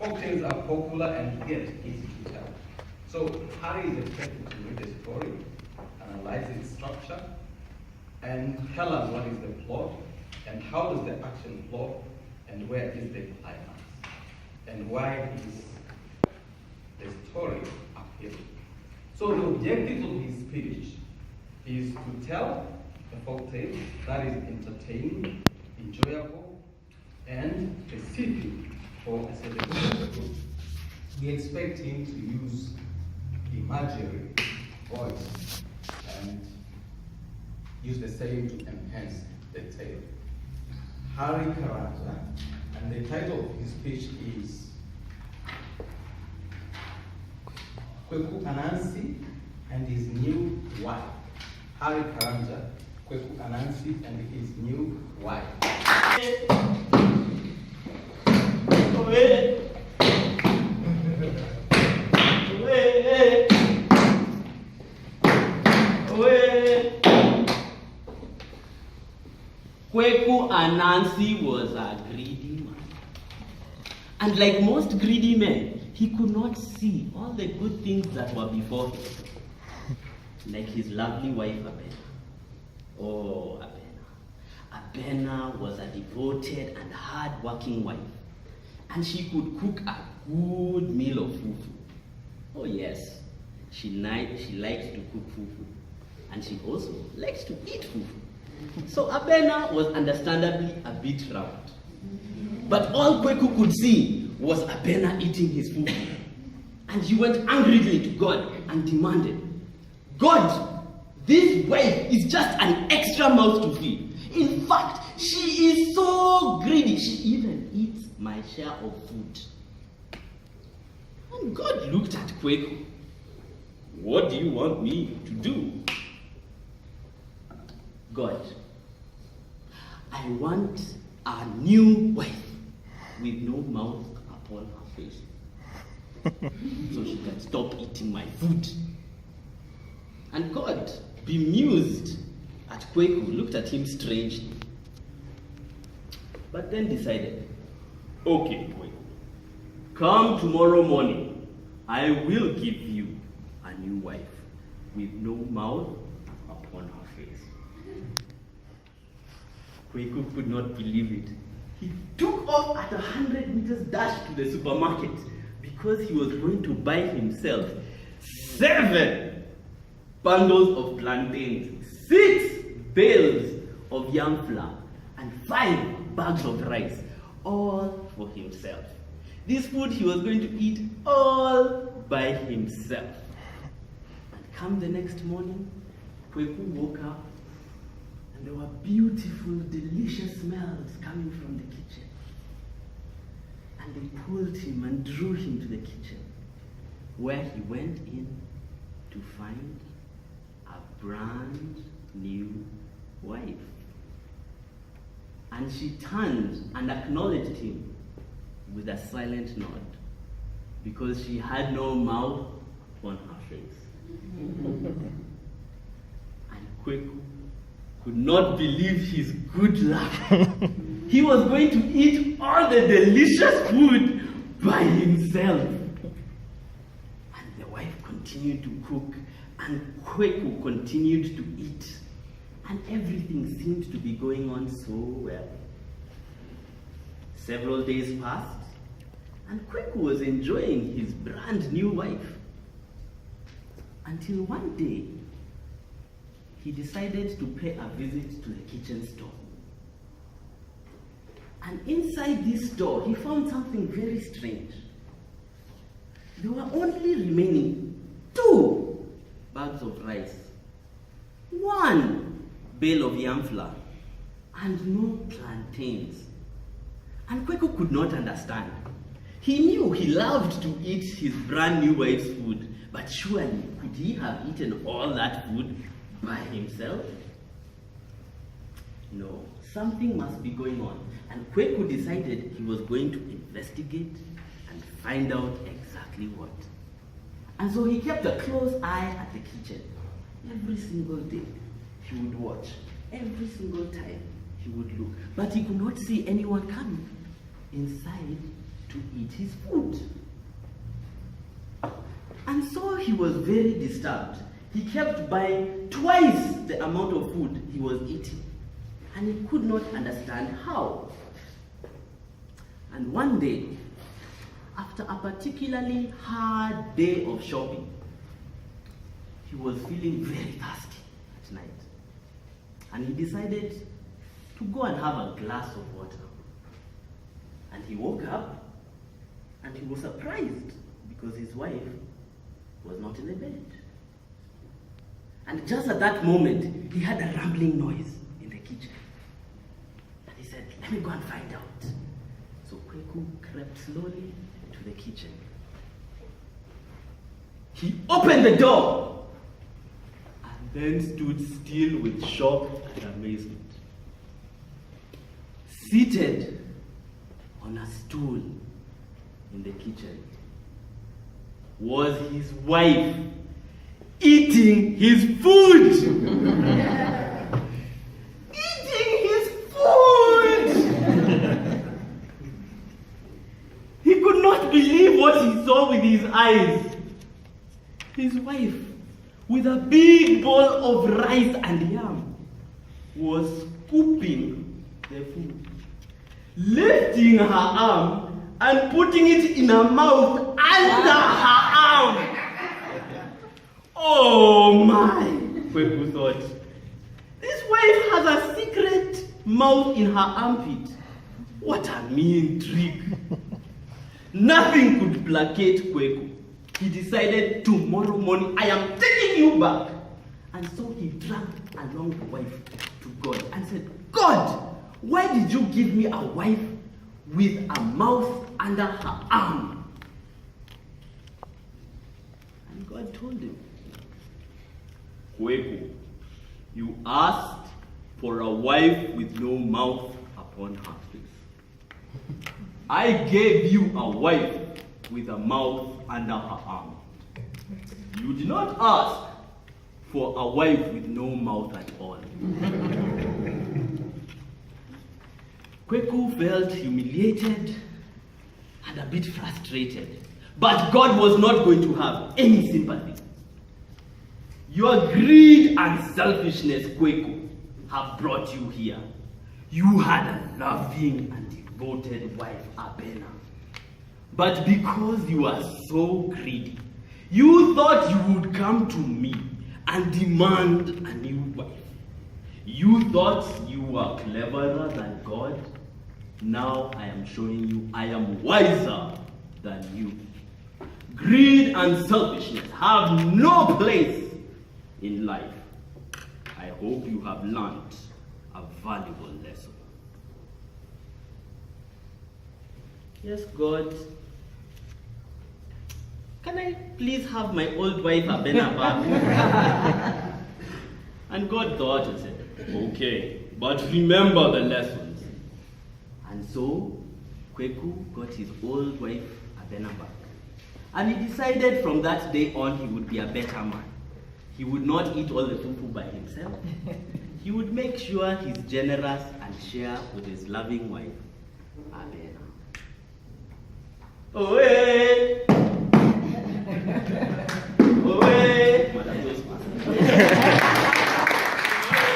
Folktales are popular and yet easy to tell. So Harry is expected to read the story, analyze its structure, and tell us what is the plot, and how does the action flow, and where is the climax, and why is the story appealing. So the objective of his speech is to tell a folktale that is entertaining, enjoyable, and specific for a certain group. We expect him to use imagery, voice, and use the same to enhance the tale. Harry Karanja, and the title of his speech is Kweku, Anansi, and his new wife. Harry Karanja, Kweku, Anansi, and his new wife. Kweku Anansi was a greedy man. And like most greedy men, he could not see all the good things that were before him. Like his lovely wife, Abena. Oh, Abena. Abena was a devoted and hard-working wife. And she could cook a good meal of fufu. Oh yes, she liked to cook fufu. And she also liked to eat fufu. So Abena was understandably a bit round. But all Kweku could see was Abena eating his food. And he went angrily to God and demanded, God, this wife is just an extra mouth to feed. In fact, she is so greedy, she even eats my share of food. And God looked at Kweku. What do you want me to do? God, I want a new wife with no mouth upon her face, so she can stop eating my food. And God, bemused at Kweku, looked at him strangely, but then decided, okay, Kweku, come tomorrow morning, I will give you a new wife with no mouth upon her face. Kweku could not believe it. He took off at 100 meters dash to the supermarket because he was going to buy himself 7 bundles of plantains, 6 bales of yam flour, and 5 bags of rice, all for himself. This food he was going to eat all by himself. And come the next morning, Kweku woke up, and there were beautiful, delicious smells coming from the kitchen. And they pulled him and drew him to the kitchen, where he went in to find a brand new wife. And she turned and acknowledged him with a silent nod, because she had no mouth on her face. And Kweku could not believe his good luck. He was going to eat all the delicious food by himself. And the wife continued to cook, and Kweku continued to eat. And everything seemed to be going on so well. Several days passed, and Kweku was enjoying his brand new wife. Until one day, he decided to pay a visit to the kitchen store. And inside this store, he found something very strange. There were only remaining 2 bags of rice, 1 bale of yam flour, and no plantains. And Kweku could not understand. He knew he loved to eat his brand new wife's food, but surely could he have eaten all that food by himself? No, something must be going on. And Kweku decided he was going to investigate and find out exactly what. And so he kept a close eye at the kitchen. Every single day, he would watch. Every single time, he would look. But he could not see anyone coming. Inside, to eat his food. And so he was very disturbed. He kept buying twice the amount of food he was eating, and he could not understand how. And one day, after a particularly hard day of shopping, he was feeling very thirsty at night. And he decided to go and have a glass of water. And he woke up and he was surprised because his wife was not in the bed. And just at that moment, he had a rumbling noise in the kitchen. And he said, let me go and find out. So Kweku crept slowly to the kitchen. He opened the door and then stood still with shock and amazement. Seated on a stool in the kitchen was his wife eating his food. Eating his food! He could not believe what he saw with his eyes. His wife, with a big bowl of rice and yam, was scooping the food, lifting her arm and putting it in her mouth under her arm. Oh my, Kweku thought. This wife has a secret mouth in her armpit. What a mean trick. Nothing could placate Kweku. He decided, tomorrow morning, I am taking you back. And so he dragged along the wife to God and said, God, why did you give me a wife with a mouth under her arm? And God told him, Kweku, you asked for a wife with no mouth upon her face. I gave you a wife with a mouth under her arm. You did not ask for a wife with no mouth at all. Kweku felt humiliated and a bit frustrated, but God was not going to have any sympathy. Your greed and selfishness, Kweku, have brought you here. You had a loving and devoted wife, Abena. But because you are so greedy, you thought you would come to me and demand a new wife. You thought you were cleverer than God. Now I am showing you I am wiser than you. Greed and selfishness have no place in life. I hope you have learned a valuable lesson. Yes, God. Can I please have my old wife Abena back? And God thought and said, okay, but remember the lessons. And so Kweku got his old wife Abena back. And he decided from that day on he would be a better man. He would not eat all the fufu by himself. He would make sure he's generous and share with his loving wife, Abena. Oe! Oe! Madam Toastmasters.